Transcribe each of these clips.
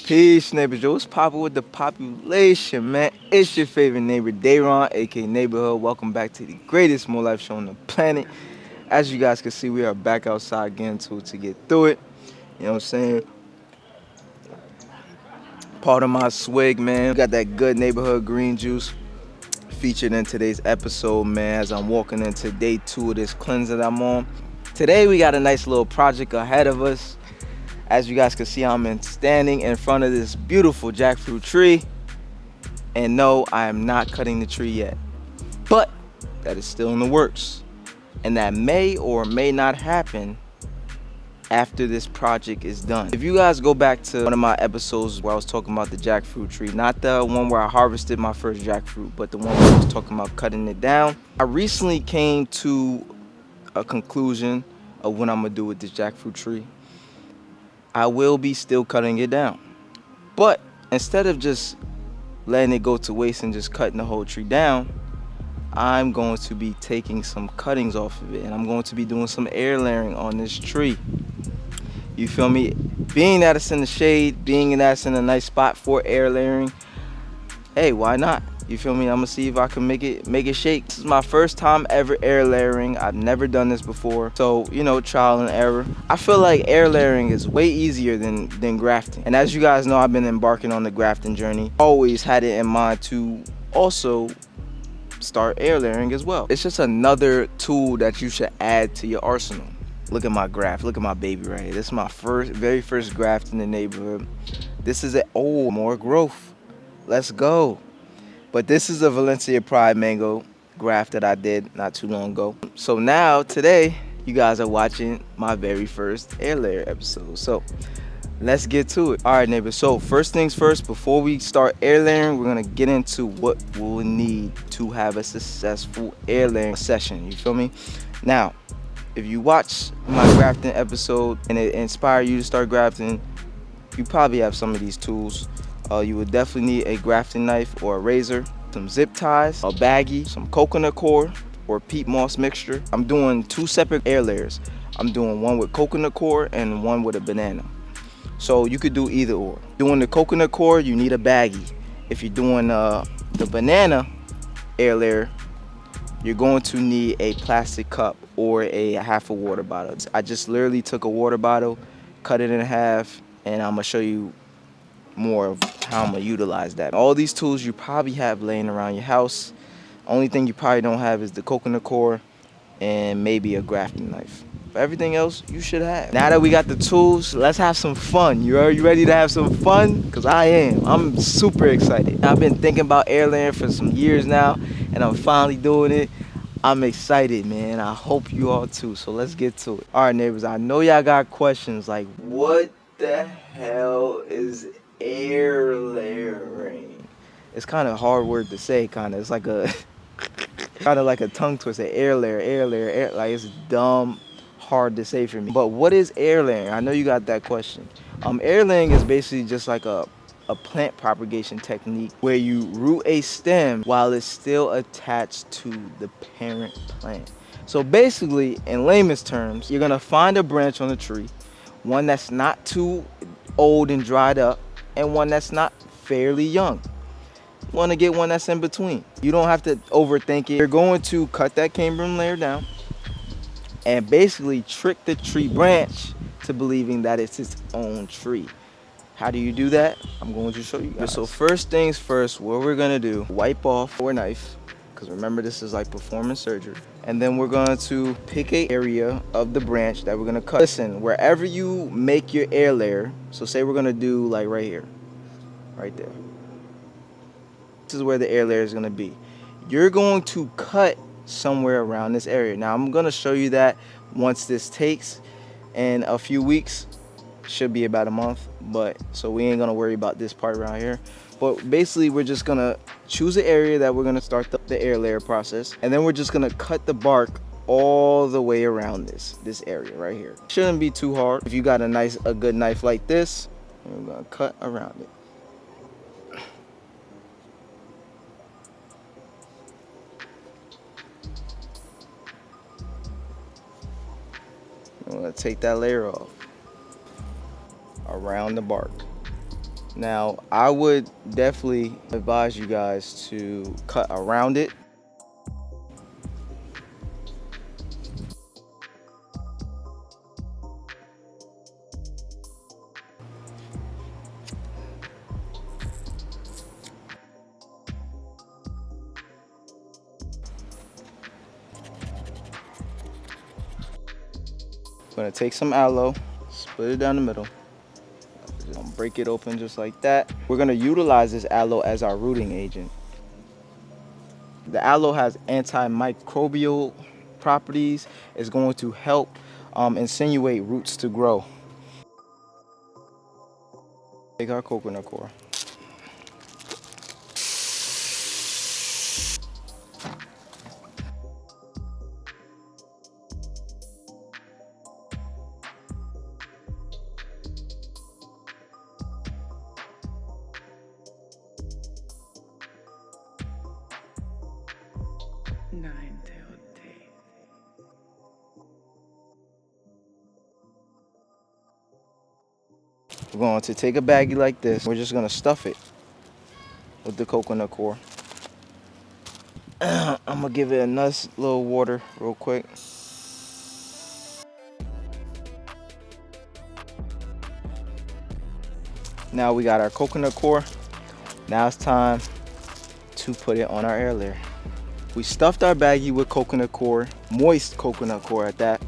Peace, neighbors. Yo, what's poppin' with the population, man? It's your favorite neighbor, Dayron, aka Neighborhood. Welcome back to the greatest More Life show on the planet. As you guys can see, we are back outside getting to get through it. You know what I'm saying? Part of my swig, man. Got that good neighborhood green juice featured in today's episode, man, as I'm walking into day 2 of this cleanse that I'm on. Today, we got a nice little project ahead of us. As you guys can see, standing in front of this beautiful jackfruit tree. And no, I am not cutting the tree yet. But that is still in the works. And that may or may not happen after this project is done. If you guys go back to one of my episodes where I was talking about the jackfruit tree, not the one where I harvested my first jackfruit, but the one where I was talking about cutting it down, I recently came to a conclusion of what I'm gonna do with this jackfruit tree. I will be still cutting it down. But instead of just letting it go to waste and just cutting the whole tree down, I'm going to be taking some cuttings off of it, and I'm going to be doing some air layering on this tree. You feel me? Being that it's in the shade, being that it's in a nice spot for air layering, hey, why not? You feel me? I'm gonna see if I can make it shake. This is my first time ever air layering. I've never done this before. So, trial and error. I feel like air layering is way easier than grafting. And as you guys know, I've been embarking on the grafting journey. Always had it in mind to also start air layering as well. It's just another tool that you should add to your arsenal. Look at my graft. Look at my baby right here. This is my very first graft in the neighborhood. This is more growth. Let's go. But this is a Valencia Pride mango graft that I did not too long ago. So now, today, you guys are watching my very first air layer episode. So let's get to it. All right, neighbors. So first things first, before we start air layering, we're gonna get into what we'll need to have a successful air layering session. You feel me? Now, if you watch my grafting episode and it inspired you to start grafting, you probably have some of these tools. You would definitely need a grafting knife or a razor, some zip ties, a baggie, some coconut coir or peat moss mixture. I'm doing 2 separate air layers. I'm doing one with coconut coir and one with a banana. So you could do either or. Doing the coconut coir, you need a baggie. If you're doing the banana air layer, you're going to need a plastic cup or a half a water bottle. I just literally took a water bottle, cut it in half, and I'm gonna show you more of how I'm gonna utilize that. All these tools you probably have laying around your house. Only thing you probably don't have is the coconut coir and maybe a grafting knife. But everything else you should have. Now that we got the tools, let's have some fun. You ready to have some fun? Cause I am. I'm super excited. I've been thinking about air layering for some years now, and I'm finally doing it. I'm excited, man. I hope you all too. So let's get to it. All right, neighbors. I know y'all got questions like, what the hell is air layering? It's kind of a hard word to say, kind of. It's like a kind of like a tongue twister. Air layer, air layer, air. Like, it's dumb, hard to say for me. But what is air layering? I know you got that question. Air layering is basically just like a plant propagation technique where you root a stem while it's still attached to the parent plant. So basically, in layman's terms, you're gonna find a branch on the tree, one that's not too old and dried up, and one that's not fairly young. You wanna get one that's in between. You don't have to overthink it. You're going to cut that cambium layer down and basically trick the tree branch to believing that it's its own tree. How do you do that? I'm going to show you guys. So first things first, what we're gonna do, wipe off our knife, because remember this is like performing surgery. And then we're going to pick a area of the branch that we're gonna cut. Listen, wherever you make your air layer, so say we're gonna do like right here, right there. This is where the air layer is gonna be. You're going to cut somewhere around this area. Now I'm gonna show you that once this takes in a few weeks. Should be about a month, but so we ain't gonna worry about this part around here. But basically we're just gonna choose an area that we're gonna start the air layer process, and then we're just gonna cut the bark all the way around this area right here. Shouldn't be too hard. If you got a good knife like this, we're gonna cut around it. I'm gonna take that layer off around the bark. Now, I would definitely advise you guys to cut around it. I'm gonna take some aloe, split it down the middle. Just gonna break it open just like that. We're gonna utilize this aloe as our rooting agent. The aloe has antimicrobial properties. It's going to help insinuate roots to grow. Take our coconut coir. Nine-tailed Dave. We're going to take a baggie like this. We're just gonna stuff it with the coconut coir. I'm gonna give it a nice little water real quick. Now we got our coconut coir. Now it's time to put it on our air layer. We stuffed our baggie with coconut coir, moist coconut coir at that.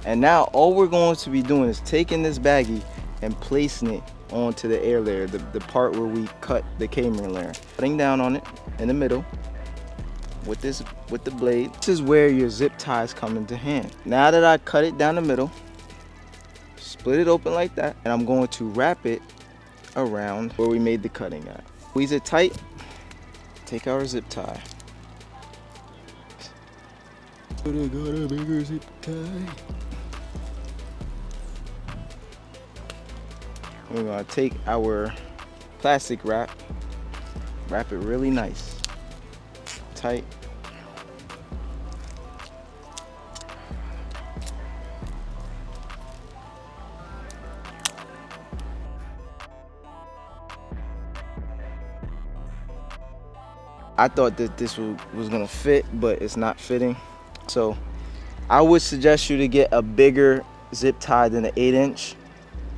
And now all we're going to be doing is taking this baggie and placing it onto the air layer, the part where we cut the K-Marine layer. Cutting down on it in the middle with the blade. This is where your zip ties come into hand. Now that I cut it down the middle, split it open like that, and I'm going to wrap it around where we made the cutting at. Squeeze it tight, take our zip tie. But I got a bigger zip tie. We're gonna take our plastic wrap it really nice, tight. I thought that this was gonna fit, but it's not fitting. So I would suggest you to get a bigger zip tie than an 8-inch.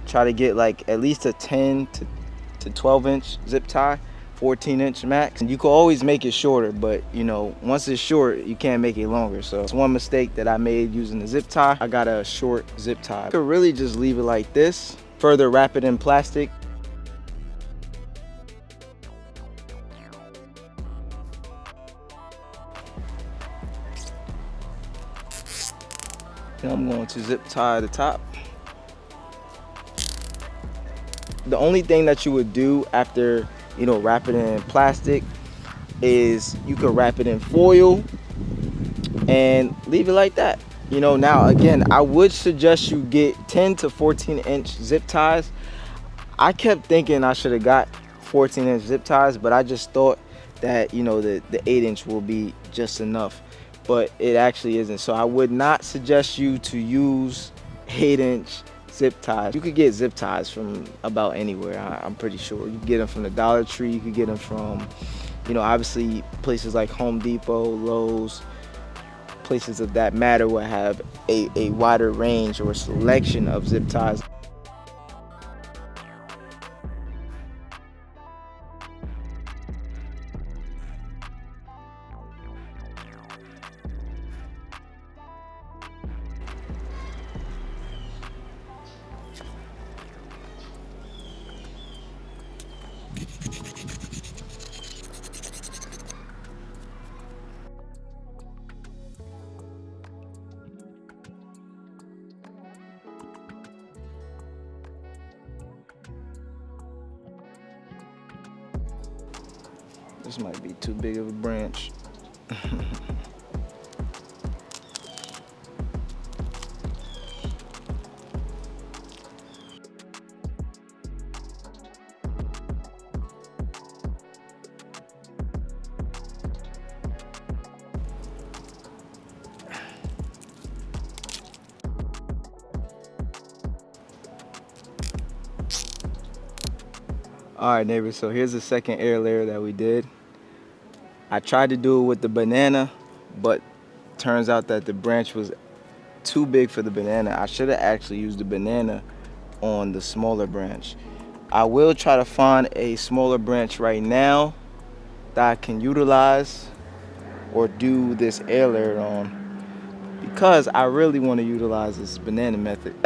Try to get like at least a 10 to 12-inch zip tie, 14-inch max. And you can always make it shorter, but you know, once it's short, you can't make it longer. So it's one mistake that I made using the zip tie. I got a short zip tie. You could really just leave it like this. Further wrap it in plastic. Then I'm going to zip tie the top. The only thing that you would do after, you know, wrap it in plastic is you could wrap it in foil and leave it like that. You know, now again, I would suggest you get 10 to 14-inch zip ties. I kept thinking I should have got 14-inch zip ties, but I just thought that, you know, the 8-inch will be just enough, but it actually isn't. So I would not suggest you to use 8-inch zip ties. You could get zip ties from about anywhere. I'm pretty sure you can get them from the Dollar Tree. You could get them from, you know, obviously places like Home Depot, Lowe's, places of that matter will have a wider range or selection of zip ties. This might be too big of a branch. All right, neighbors, so here's the second air layer that we did. I tried to do it with the banana, but turns out that the branch was too big for the banana. I should have actually used the banana on the smaller branch. I will try to find a smaller branch right now that I can utilize or do this air layer on, because I really want to utilize this banana method.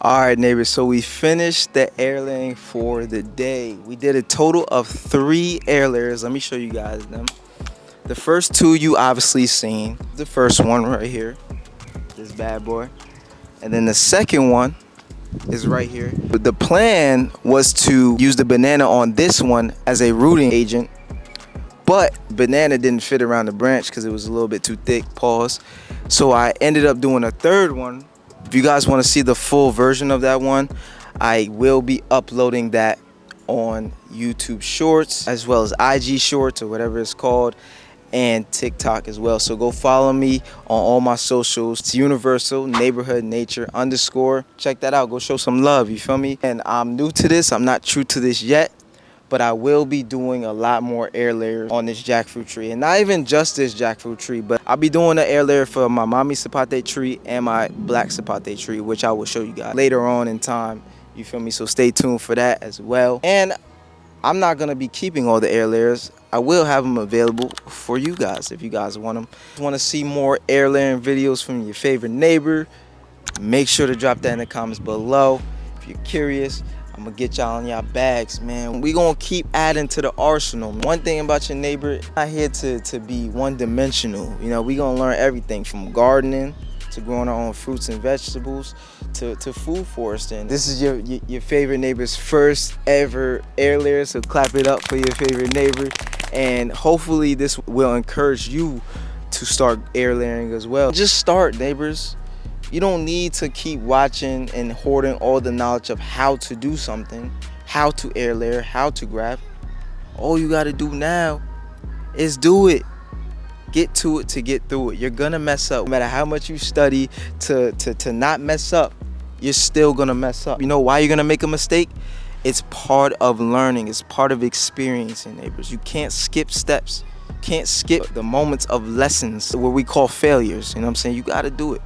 All right, neighbors, so we finished the air layering for the day. We did a total of 3 air layers. Let me show you guys them. The first 2 you obviously seen. The first one right here, this bad boy. And then the second one is right here. But the plan was to use the banana on this one as a rooting agent, but banana didn't fit around the branch because it was a little bit too thick, pause. So I ended up doing a third one. If you guys want to see the full version of that one, I will be uploading that on YouTube Shorts, as well as IG Shorts, or whatever it's called, and TikTok as well. So go follow me on all my socials. It's Universal Neighborhood Nature _ check that out. Go show some love, you feel me? And I'm new to this, I'm not true to this yet, but I will be doing a lot more air layers on this jackfruit tree. And not even just this jackfruit tree, but I'll be doing an air layer for my mommy sapate tree and my black sapate tree, which I will show you guys later on in time, you feel me? So stay tuned for that as well. And I'm not gonna be keeping all the air layers. I will have them available for you guys if you guys want them. Want to see more air layering videos from your favorite neighbor? Make sure to drop that in the comments below. If you're curious, I'm gonna get y'all in y'all bags, man. We gonna keep adding to the arsenal. One thing about your neighbor, not here to be one-dimensional. You know, we gonna learn everything from gardening to growing our own fruits and vegetables to food foresting. This is your favorite neighbor's first ever air layer, so clap it up for your favorite neighbor. And hopefully this will encourage you to start air layering as well. Just start, neighbors. You don't need to keep watching and hoarding all the knowledge of how to do something, how to air layer, how to grab. All you gotta do now is do it. Get to it to get through it. You're gonna mess up. No matter how much you study to not mess up, you're still gonna mess up. You know why you're gonna make a mistake? It's part of learning. It's part of experiencing, neighbors. You can't skip steps. Can't skip the moments of lessons, what we call failures. You know what I'm saying? You gotta do it.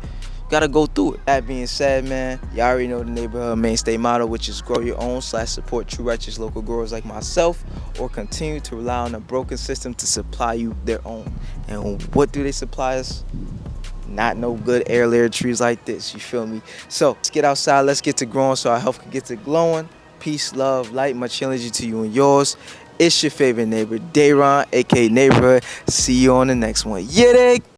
Gotta go through it. That being said, man, y'all already know the neighborhood mainstay motto, which is grow your own / support true righteous local growers like myself, or continue to rely on a broken system to supply you their own. And what do they supply us? Not no good air layer trees like this, you feel me? So let's get outside, let's get to growing so our health can get to glowing. Peace, love, light, much energy to you and yours. It's your favorite neighbor, Dayron, aka Neighborhood. See you on the next one. Yeah,